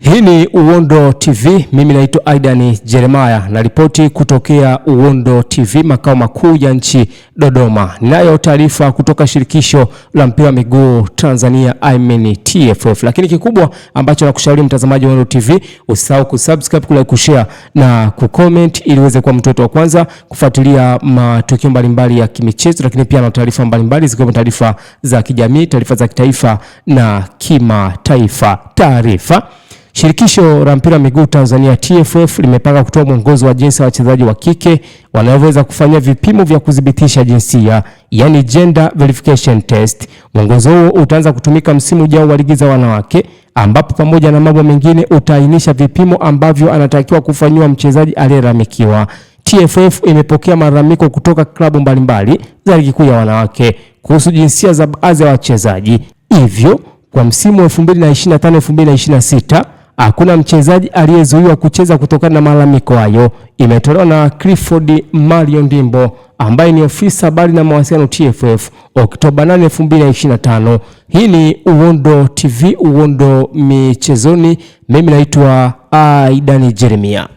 Hii ni Uondo TV, mimi naitwa Aidan Jeremiah na ripoti kutokea Uondo TV makao makuu ya nchi Dodoma. Ninayo taarifa kutoka shirikisho la mpira wa miguu Tanzania TFF. Lakini kikubwa ambacho nakushauri mtazamaji wa Uondo TV, usisahau kusubscribe, kulike, kushare na kucomment ili uweze kuwa mtoto wa kwanza kufuatilia matukio mbalimbali ya kimichezo, lakini pia na taarifa mbalimbali zikiwemo taarifa za kijamii, taarifa za kitaifa na kimataifa. Shirikisho la mpira wa miguu Tanzania TFF limepanga kutoa mwongozo wa jinsi wachezaji wa kike wanaoweza kufanya vipimo vya kudhibitisha jinsia, yani gender verification test. Mwongozo huo utaanza kutumika msimu ujao wa ligi za wanawake, ambapo pamoja na mambo mengine utaainisha vipimo ambavyo anatakiwa kufanywa mchezaji aliyeramikiwa. TFF imepokea malalamiko kutoka klabu mbalimbali za ligi kuu ya wanawake kuhusu jinsia za baadhi ya wachezaji. Hivyo, kwa msimu wa 2025-2026 hakuna mchezaji aliyezuiwa kucheza kutokana na malalamiko hayo. Imetolewa na Clifford Mario Ndimbo ambaye ni ofisa habari na mawasiliano TFF, Oktoba 8, 2025. Hii ni Uondo TV, Uondo michezoni. Mimi naitwa Aidan Jeremiah.